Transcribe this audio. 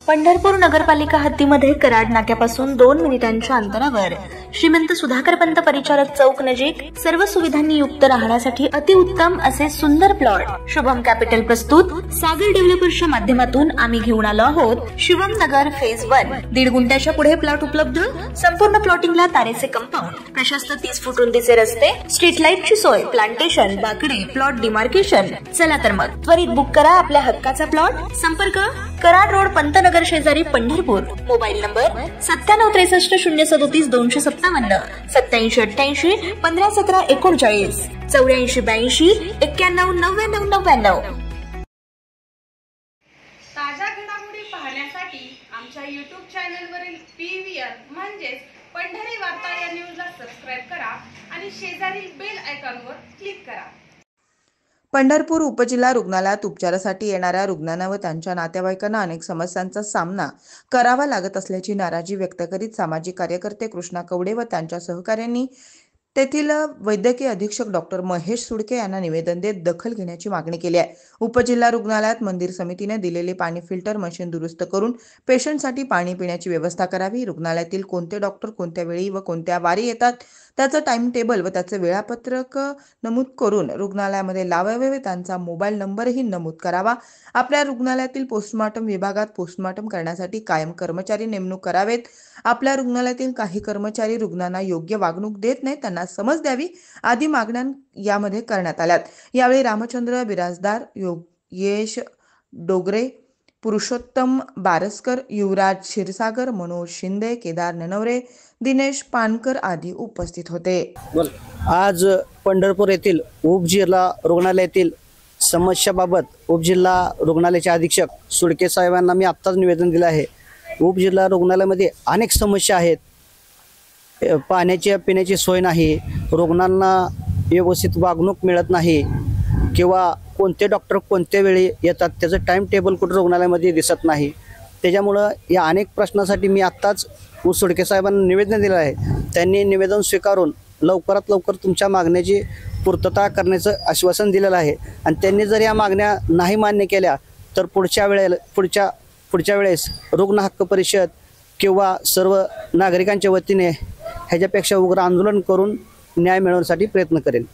पंढरपूर नगरपालिका हद्दीमध्ये कराड नाक्यापासून 2 मिनिटांच्या अंतरावर श्रीमंत सुधाकरपंत परिचारक चौक नजीक सर्व सुविधांनी युक्त राहण्यासाठी अतिउत्तम असे सुंदर प्लॉट शुभम कॅपिटल प्रस्तुत सागर डेव्हलपर्सच्या माध्यमातून आम्ही घेऊन आलो आहोत। शिवम नगर फेज 1 1.5 गुंठ्याच्या पुढे प्लॉट उपलब्ध। संपूर्ण प्लॉटिंगला तारेचे कंपाऊंड, प्रशस्त 30 फूट रुंदीचे रस्ते, स्ट्रीट लाईटची सोय, प्लांटेशन, बाकडे, प्लॉट डिमार्केशन। चला तर मग त्वरित बुक करा आपल्या हक्काचा प्लॉट। संपर्क कराड रोड पंतनगर शेजारी पंढरपूर। Mobile number 9763 037 257 8788 1517 39 84 82 91 99 99। ताज्या घडामोडी पाहण्यासाठी आमच्या YouTube चॅनलवरील PVR म्हणजेच पंढरी वार्ता या न्यूजला सबस्क्राइब करा आणि शेजारील बेल आयकॉनवर क्लिक करा। पंढरपूर उपजिल्हा रुग्णालयात उपचारासाठी येणाऱ्या रुग्णांना व त्यांच्या नातेवाईकांना अनेक समस्यांचा सामना करावा लागत असल्याची नाराजी व्यक्त करीत सामाजिक कार्यकर्ते कृष्णा कवडे व त्यांच्या सहकाऱ्यांनी तेथील वैद्यकीय अधीक्षक डॉक्टर महेश सुडके यांना निवेदन देत दखल घेण्याची मागणी केली आहे। उपजिल्हा रुग्णालयात मंदिर समितीने दिलेले पाणी फिल्टर मशीन दुरुस्त करून पेशंटसाठी पाणी पिण्याची व्यवस्था करावी। रुग्णालयातील कोणते डॉक्टर कोणत्या वेळी व कोणत्या वारी येतात त्याचं टाइम टेबल व त्याचे वेळापत्रक नमूद करून रुग्णालयामध्ये लावावे व त्यांचा मोबाईल नंबरही नमूद करावा। आपल्या रुग्णालयातील पोस्टमॉर्टम विभागात पोस्टमॉर्टम करण्यासाठी कायम कर्मचारी नेमणूक करावेत। आपल्या रुग्णालयातील काही कर्मचारी रुग्णांना योग्य वागणूक देत नाहीत, त्यांना समज द्यावी आदी मागण्या यामध्ये करण्यात आल्यात। यावेळी रामचंद्र बिराजदार, योगेश डोगरे, पुरुषोत्तम बारसकर, युवराज क्षीरसागर, मनोज शिंदे, केदार ननवरे, दिनेश पानकर आदी उपस्थित होते। आज पंढरपूर येथील उपजिल्हा रुग्णालयातील समस्याबाबत उपजिल्हा रुग्णालयाचे अधीक्षक सुडके साहेबांना मी आत्ताच निवेदन दिलं आहे। उपजिल्हा रुग्णालयामध्ये अनेक समस्या आहेत। पाण्याची पिण्याची सोय नाही, रुग्णांना व्यवस्थित वागणूक मिळत नाही किंवा कोणते डॉक्टर कोणत्या वेळी येतात त्याचं टाइम टेबल कुठं रुग्णालयामध्ये दिसत नाही। त्याच्यामुळं या अनेक प्रश्नासाठी मी आत्ताच सुडके साहेबांना निवेदन दिलं आहे। त्यांनी निवेदन स्वीकारून लवकरात लवकर तुमच्या मागण्याची पूर्तता करण्याचं आश्वासन दिलेलं आहे आणि त्यांनी जर या मागण्या नाही मान्य केल्या तर पुढच्या वेळेस रुग्ण हक्क परिषद किंवा सर्व नागरिकांच्या वतीने ह्याच्यापेक्षा उग्र आंदोलन करून न्याय मिळवण्यासाठी प्रयत्न करेन।